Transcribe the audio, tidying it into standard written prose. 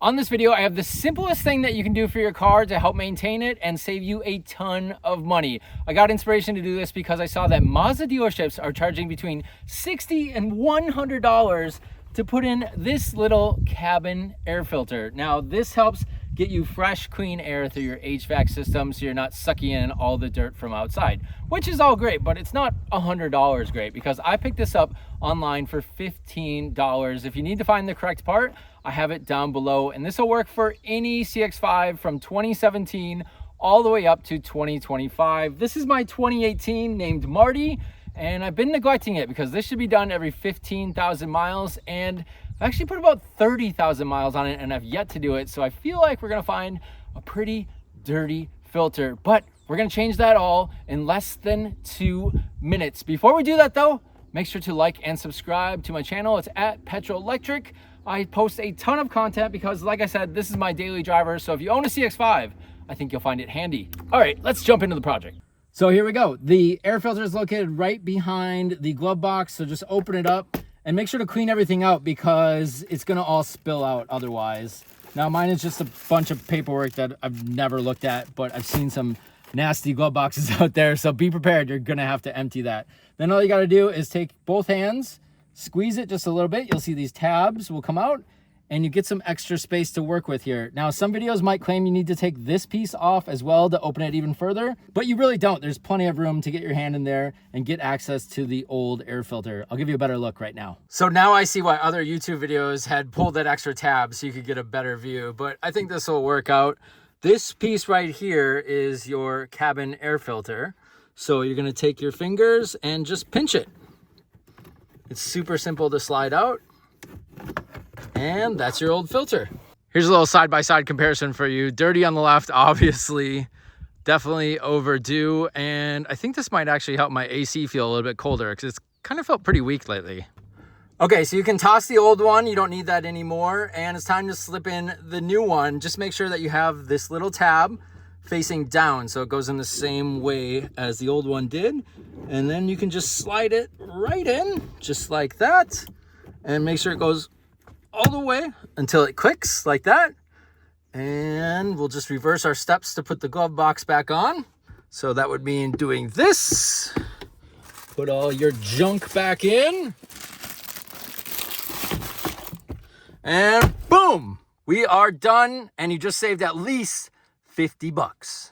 On this video, I have the simplest thing that you can do for your car to help maintain it and save you a ton of money. I got inspiration to do this because I saw that Mazda dealerships are charging between $60 and $100 to put in this little cabin air filter. Now, this helps get you fresh, clean air through your HVAC system so you're not sucking in all the dirt from outside, which is all great, but it's not $100 great because I picked this up online for $15. If you need to find the correct part, I have it down below, and this will work for any CX-5 from 2017 all the way up to 2025. This is my 2018 named Marty, and I've been neglecting it because this should be done every 15,000 miles, and I actually put about 30,000 miles on it and I've yet to do it. So I feel like we're gonna find a pretty dirty filter, but we're gonna change that all in less than 2 minutes. Before we do that though, make sure to like and subscribe to my channel. It's at Petrol Electric. I post a ton of content because, like I said, this is my daily driver. So if you own a CX-5, I think you'll find it handy. All right, let's jump into the project. So here we go. The air filter is located right behind the glove box. So just open it up and make sure to clean everything out because it's gonna all spill out otherwise. Now mine is just a bunch of paperwork that I've never looked at, but I've seen some nasty glove boxes out there. So be prepared, you're gonna have to empty that. Then all you gotta do is take both hands, squeeze it just a little bit. You'll see these tabs will come out and you get some extra space to work with here. Now, some videos might claim you need to take this piece off as well to open it even further, but you really don't. There's plenty of room to get your hand in there and get access to the old air filter. I'll give you a better look right now. So now I see why other YouTube videos had pulled that extra tab so you could get a better view, but I think this will work out. This piece right here is your cabin air filter. So you're gonna take your fingers and just pinch it. It's super simple to slide out. And that's your old filter. Here's a little side-by-side comparison for you. Dirty on the left, obviously, definitely overdue. And I think this might actually help my AC feel a little bit colder because it's kind of felt pretty weak lately. Okay, so you can toss the old one. You don't need that anymore. And it's time to slip in the new one. Just make sure that you have this little tab facing down so it goes in the same way as the old one did. And then you can just slide it right in, just like that. And make sure it goes all the way until it clicks like that. And we'll just reverse our steps to put the glove box back on. So that would mean doing this. Put all your junk back in. And boom, we are done. And you just saved at least 50 bucks.